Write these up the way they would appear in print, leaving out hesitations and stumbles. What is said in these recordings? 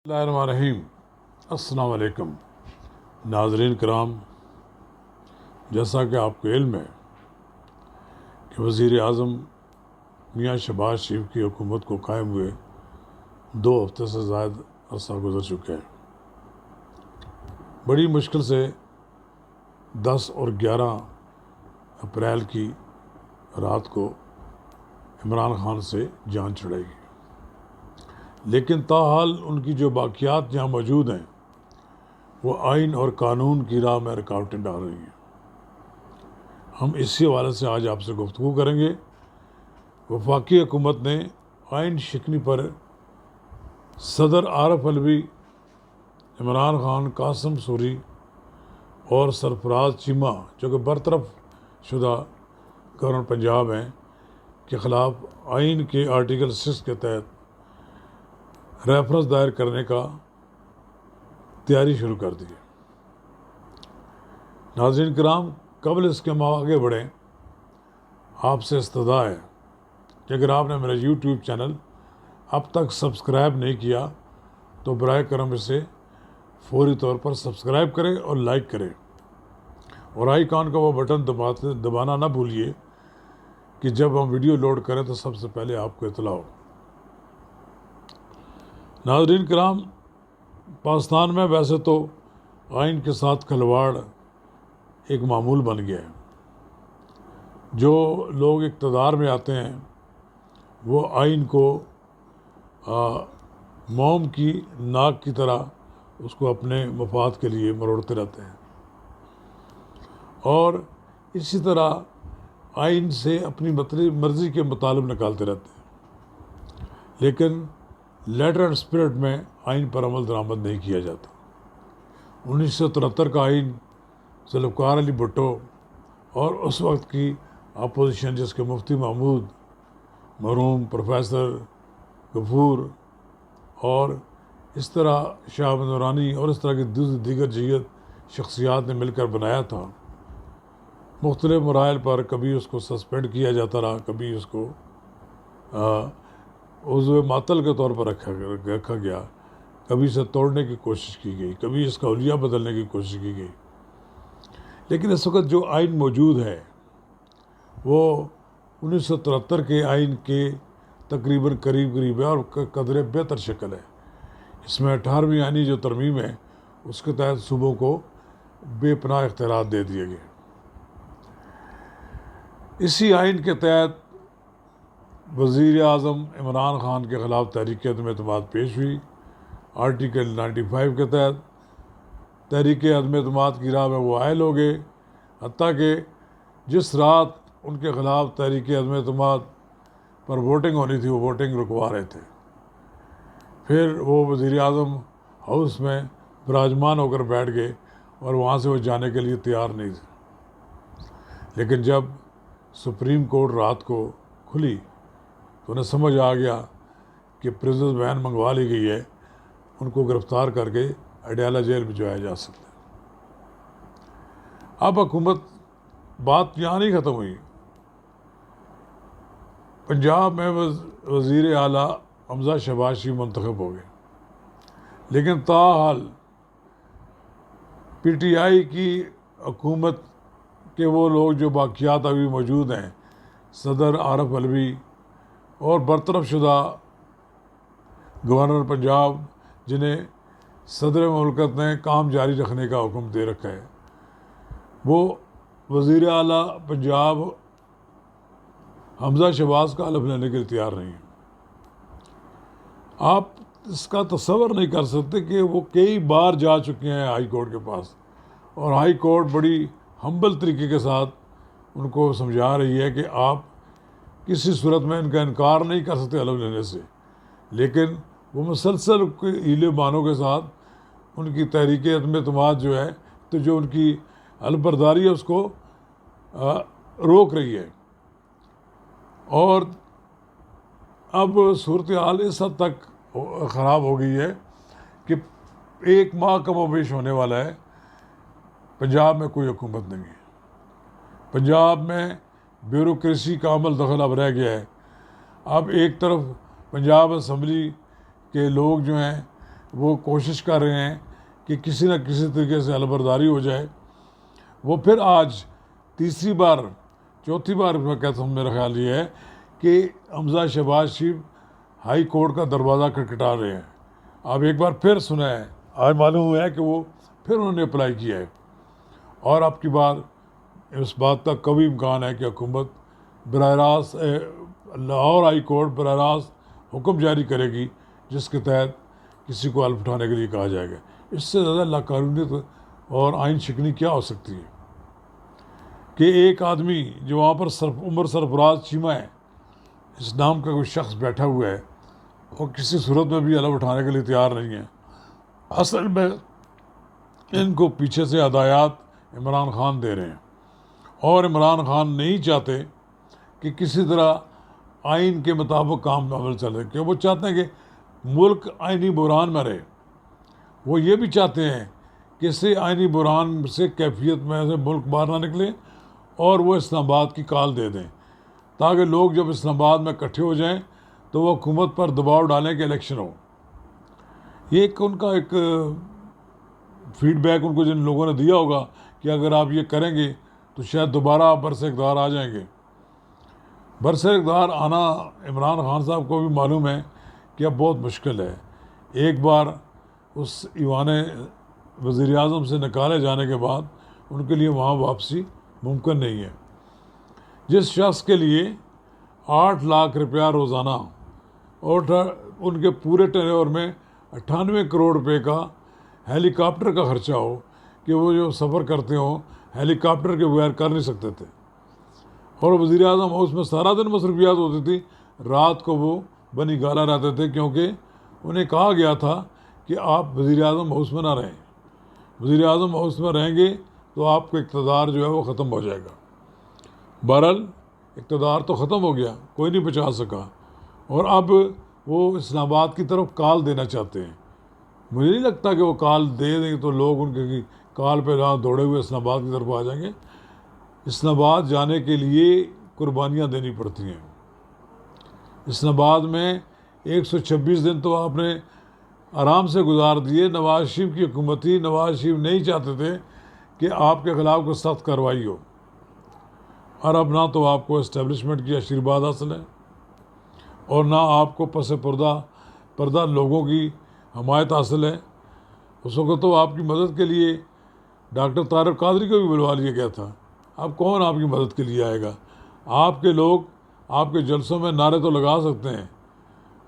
اللہ الرحمن الرحیم۔ السلام علیکم ناظرین کرام، جیسا کہ آپ کو علم ہے کہ وزیر اعظم میاں شہباز شریف کی حکومت کو قائم ہوئے 2 ہفتے سے زائد عرصہ گزر چکے ہیں۔ بڑی مشکل سے 10 اور 11 اپریل کی رات کو عمران خان سے جان چھڑائی گئی، لیکن تاحال ان کی جو باقیات جہاں موجود ہیں وہ آئین اور قانون کی راہ میں رکاوٹیں ڈال رہی ہیں۔ ہم اسی حوالے سے آج آپ سے گفتگو کریں گے۔ وفاقی حکومت نے آئین شکنی پر صدر عارف علوی، عمران خان، قاسم سوری اور سرفراز چیمہ جو کہ برطرف شدہ گورنر پنجاب ہیں کے خلاف آئین کے آرٹیکل 6 کے تحت ریفرنس دائر کرنے کا تیاری شروع کر دی ہے۔ ناظرین کرام، قبل اس کے ہم آگے بڑھیں، آپ سے استدعا ہے کہ اگر آپ نے میرا یوٹیوب چینل اب تک سبسکرائب نہیں کیا تو برائے کرم اسے فوری طور پر سبسکرائب کریں اور لائک کریں، اور آئیکن کا وہ بٹن دبانا نہ بھولیے کہ جب ہم ویڈیو لوڈ کریں تو سب سے پہلے آپ کو اطلاع ہو۔ ناظرین کرام، پاکستان میں ویسے تو آئین کے ساتھ کھلواڑ ایک معمول بن گیا ہے۔ جو لوگ اقتدار میں آتے ہیں وہ آئین کو موم کی ناک کی طرح اس کو اپنے مفاد کے لیے مروڑتے رہتے ہیں، اور اسی طرح آئین سے اپنی مرضی کے مطالب نکالتے رہتے ہیں، لیکن لیٹر اینڈ اسپرٹ میں آئین پر عمل درآمد نہیں کیا جاتا۔ 1973 کا آئین ذوالفقار علی بھٹو اور اس وقت کی اپوزیشن جس کے مفتی محمود مرحوم پروفیسر غفور اور اس طرح شاہ احمد نورانی اور اس طرح کی دیگر جیت شخصیات نے مل کر بنایا تھا۔ مختلف مراحل پر کبھی اس کو سسپینڈ کیا جاتا رہا، کبھی اس کو عضو معطل کے طور پر رکھا گیا، کبھی اسے توڑنے کی کوشش کی گئی، کبھی اس کا حلیہ بدلنے کی کوشش کی گئی، لیکن اس وقت جو آئین موجود ہے وہ 1973 کے آئین کے تقریباً قریب ہے اور قدرے بہتر شکل ہے۔ اس میں 18ویں آئینی جو ترمیم ہے اس کے تحت صوبوں کو بے پناہ اختیارات دے دیے گئے۔ اسی آئین کے تحت وزیر اعظم عمران خان کے خلاف تحریک عدم اعتماد پیش ہوئی۔ آرٹیکل 95 کے تحت تحریک عدم اعتماد کی راہ میں وہ عائل ہو گئے، حتیٰ کہ جس رات ان کے خلاف تحریک عدم اعتماد پر ووٹنگ ہونی تھی وہ ووٹنگ رکوا رہے تھے۔ پھر وہ وزیر اعظم ہاؤس میں براجمان ہو کر بیٹھ گئے اور وہاں سے وہ جانے کے لیے تیار نہیں تھے، لیکن جب سپریم کورٹ رات کو کھلی تو انہیں سمجھ آ گیا کہ پریزنس وین منگوا لی گئی ہے، ان کو گرفتار کر کے اڈیالہ جیل بھجوایا جا سکتا ہے۔ اب حکومت بات یہاں نہیں ختم ہوئی۔ پنجاب میں وزیر اعلیٰ حمزہ شہباز شریف منتخب ہو گئے، لیکن تاحال پی ٹی آئی کی حکومت کے وہ لوگ جو باقیات ابھی موجود ہیں، صدر عارف علوی اور برطرف شدہ گورنر پنجاب جنہیں صدر مملکت نے کام جاری رکھنے کا حکم دے رکھا ہے، وہ وزیر اعلیٰ پنجاب حمزہ شہباز کا حلف لینے کے لیے تیار نہیں ہیں۔ آپ اس کا تصور نہیں کر سکتے کہ وہ کئی بار جا چکے ہیں ہائی کورٹ کے پاس، اور ہائی کورٹ بڑی ہمبل طریقے کے ساتھ ان کو سمجھا رہی ہے کہ آپ کسی صورت میں ان کا انکار نہیں کر سکتے حلف لینے سے، لیکن وہ مسلسل ہیلے بانوں کے ساتھ ان کی تحریک عدم اعتماد جو ہے تو جو ان کی حلف برداری ہے اس کو روک رہی ہے، اور اب صورتحال اس حد تک خراب ہو گئی ہے کہ 1 ماہ کم و بیش ہونے والا ہے، پنجاب میں کوئی حکومت نہیں ہے۔ پنجاب میں بیوروکریسی کا عمل دخل اب رہ گیا ہے۔ اب ایک طرف پنجاب اسمبلی کے لوگ جو ہیں وہ کوشش کر رہے ہیں کہ کسی نہ کسی طریقے سے علمبرداری ہو جائے. وہ پھر آج تیسری بار چوتھی بار میں کہتا ہوں، میرا خیال یہ ہے کہ حمزہ شہباز شریف ہائی کورٹ کا دروازہ کھٹکھٹا رہے ہیں. آپ ایک بار پھر سنا ہے، آج معلوم ہوا ہے کہ وہ پھر انہوں نے اپلائی کیا ہے، اور اب کی بار اس بات کا قوی امکان ہے کہ حکومت براہ راست لاہور ہائی کورٹ براہ راست حکم جاری کرے گی جس کے تحت کسی کو حلف اٹھانے کے لیے کہا جائے گا. اس سے زیادہ لاقانونیت اور آئین شکنی کیا ہو سکتی ہے کہ ایک آدمی جو وہاں پر عمر سرفراز چیمہ ہے، اس نام کا کوئی شخص بیٹھا ہوا ہے، وہ کسی صورت میں بھی حلف اٹھانے کے لیے تیار نہیں ہے. اصل میں ان کو پیچھے سے ہدایات عمران خان دے رہے ہیں، اور عمران خان نہیں چاہتے کہ کسی طرح آئین کے مطابق کام عمل چلے، کہ وہ چاہتے ہیں کہ ملک آئینی بحران میں رہے. وہ یہ بھی چاہتے ہیں کہ اس سے آئینی بحران سے کیفیت میں سے ملک باہر نہ نکلے، اور وہ اسلام آباد کی کال دے دیں تاکہ لوگ جب اسلام آباد میں اکٹھے ہو جائیں تو وہ حکومت پر دباؤ ڈالیں کہ الیکشن ہو. یہ ان کا ایک فیڈ بیک ان کو جن لوگوں نے دیا ہوگا کہ اگر آپ یہ کریں گے تو شاید دوبارہ آپ برسر اقتدار آ جائیں گے. برسر اقتدار آنا عمران خان صاحب کو بھی معلوم ہے کہ اب بہت مشکل ہے. ایک بار اس ایوان وزیر اعظم سے نکالے جانے کے بعد ان کے لیے وہاں واپسی ممکن نہیں ہے. جس شخص کے لیے 8 لاکھ روپیہ روزانہ اور ان کے پورے ٹرن اوور میں 98 کروڑ روپے کا ہیلی کاپٹر کا خرچہ ہو کہ وہ جو سفر کرتے ہوں ہیلی کاپٹر کے بغیر کر نہیں سکتے تھے، اور وزیر اعظم ہاؤس میں سارا دن مصروفیات ہوتی تھی، رات کو وہ بنی گالا رہتے تھے کیونکہ انہیں کہا گیا تھا کہ آپ وزیر اعظم ہاؤس میں نہ رہیں. وزیر اعظم ہاؤس میں رہیں گے تو آپ کا اقتدار جو ہے وہ ختم ہو جائے گا. بہرحال اقتدار تو ختم ہو گیا، کوئی نہیں بچا سکا، اور اب وہ اسلام آباد کی طرف کال دینا چاہتے ہیں. مجھے نہیں لگتا کہ وہ کال دے دیں تو لوگ ان کی کال پہ جہاں دوڑے ہوئے اسلام آباد کی طرف آ جائیں گے. اسلام آباد جانے کے لیے قربانیاں دینی پڑتی ہیں. اسلام آباد میں 126 دن تو آپ نے آرام سے گزار دیے. نواز شریف کی حکومت تھی، نواز شریف نہیں چاہتے تھے کہ آپ کے خلاف کوئی سخت کارروائی ہو، اور اب نہ تو آپ کو اسٹیبلشمنٹ کی آشیرواد حاصل ہے اور نہ آپ کو پس پردہ لوگوں کی حمایت حاصل ہے. اس وقت تو آپ کی مدد کے لیے ڈاکٹر طارق قادری کو بھی بلوا لیا گیا تھا. اب کون آپ کی مدد کے لیے آئے گا؟ آپ کے لوگ آپ کے جلسوں میں نعرے تو لگا سکتے ہیں،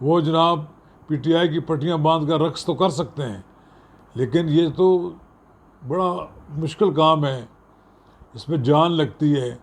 وہ جناب پی ٹی آئی کی پٹیاں باندھ کر رقص تو کر سکتے ہیں، لیکن یہ تو بڑا مشکل کام ہے، اس میں جان لگتی ہے،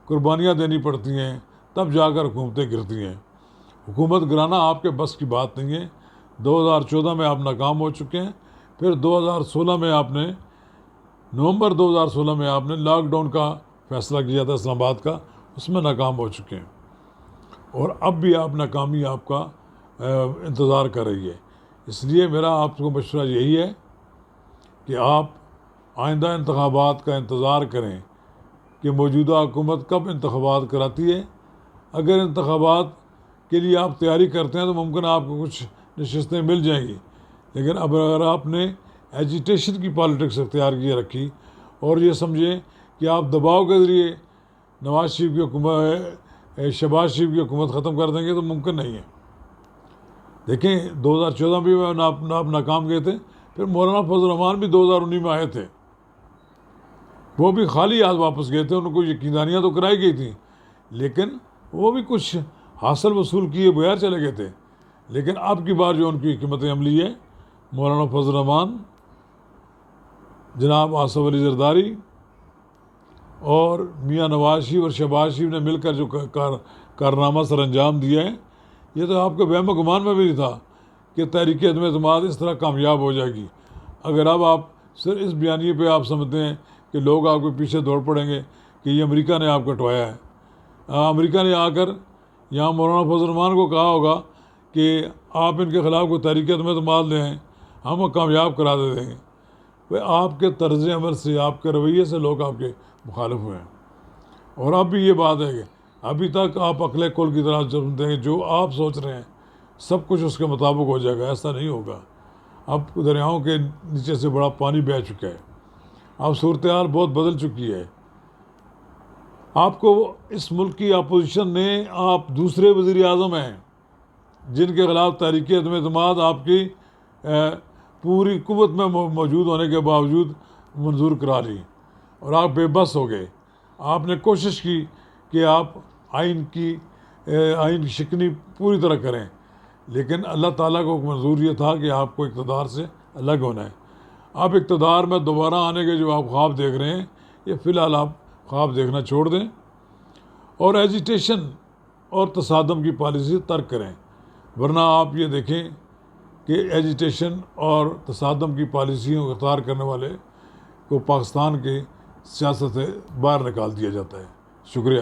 قربانیاں دینی پڑتی ہیں، تب جا کر حکومتیں گرتی ہیں. حکومت گرانا آپ کے بس کی بات نہیں ہے. 2014 میں آپ ناکام ہو چکے ہیں، پھر 2016 میں آپ نے نومبر 2016 میں آپ نے لاک ڈاؤن کا فیصلہ کیا تھا اسلام آباد کا، اس میں ناکام ہو چکے ہیں، اور اب بھی آپ ناکامی آپ کا انتظار کر رہی ہے. اس لیے میرا آپ کو مشورہ یہی ہے کہ آپ آئندہ انتخابات کا انتظار کریں کہ موجودہ حکومت کب انتخابات کراتی ہے. اگر انتخابات کے لیے آپ تیاری کرتے ہیں تو ممکن آپ کو کچھ نشستیں مل جائیں گی، لیکن اب اگر آپ نے ایجیٹیشن کی پالیٹکس اختیار کیے رکھی اور یہ سمجھیں کہ آپ دباؤ کے ذریعے نواز شریف کی حکومت شہباز شریف کی حکومت ختم کر دیں گے تو ممکن نہیں ہے. دیکھیں 2014 میں بھی آپ ناکام گئے تھے، پھر مولانا فضل الرحمان بھی 2019 میں آئے تھے، وہ بھی خالی ہاتھ واپس گئے تھے. ان کو یقینداریاں تو کرائی گئی تھیں لیکن وہ بھی کچھ حاصل وصول کیے بغیر چلے گئے تھے. لیکن اب کی بار جو ان کی حکمت عملی ہے، مولانا فضل الرحمان، جناب آصف علی زرداری اور میاں نواز شریف اور شہباز شریف نے مل کر جو کارنامہ سر انجام دیا ہے، یہ تو آپ کے وہم و گمان میں بھی نہیں تھا کہ تحریک عدم اعتماد اس طرح کامیاب ہو جائے گی. اگر اب آپ صرف اس بیانیے پہ آپ سمجھتے ہیں کہ لوگ آپ کے پیچھے دوڑ پڑیں گے کہ یہ امریکہ نے آپ کو ہٹوایا ہے، امریکہ نے آ کر یہاں مولانا فضل الرحمان کو کہا ہوگا کہ آپ ان کے خلاف کوئی تحریک عدم اعتماد لے آئیں، ہم کامیاب کرا دیں گے. آپ کے طرز عمل سے، آپ کے رویے سے لوگ آپ کے مخالف ہوئے ہیں. اور اب بھی یہ بات ہے کہ ابھی تک آپ عقل کل کی طرح سمجھتے ہیں کہ جو آپ سوچ رہے ہیں سب کچھ اس کے مطابق ہو جائے گا. ایسا نہیں ہوگا. اب دریاؤں کے نیچے سے بڑا پانی بہہ چکا ہے، اب صورتحال بہت بدل چکی ہے. آپ کو اس ملک کی اپوزیشن نے، آپ دوسرے وزیر اعظم ہیں جن کے خلاف تحریک عدم اعتماد آپ کی پوری قوت میں موجود ہونے کے باوجود منظور کرا لی، اور آپ بے بس ہو گئے. آپ نے کوشش کی کہ آپ آئین کی شکنی پوری طرح کریں، لیکن اللہ تعالیٰ کو منظور یہ تھا کہ آپ کو اقتدار سے الگ ہونا ہے. آپ اقتدار میں دوبارہ آنے کے جو آپ خواب دیکھ رہے ہیں، یہ فی الحال آپ خواب دیکھنا چھوڑ دیں اور ایجیٹیشن اور تصادم کی پالیسی ترک کریں. ورنہ آپ یہ دیکھیں کہ ایجیٹیشن اور تصادم کی پالیسیوں کو اختیار کرنے والے کو پاکستان کی سیاست سے باہر نکال دیا جاتا ہے. شکریہ.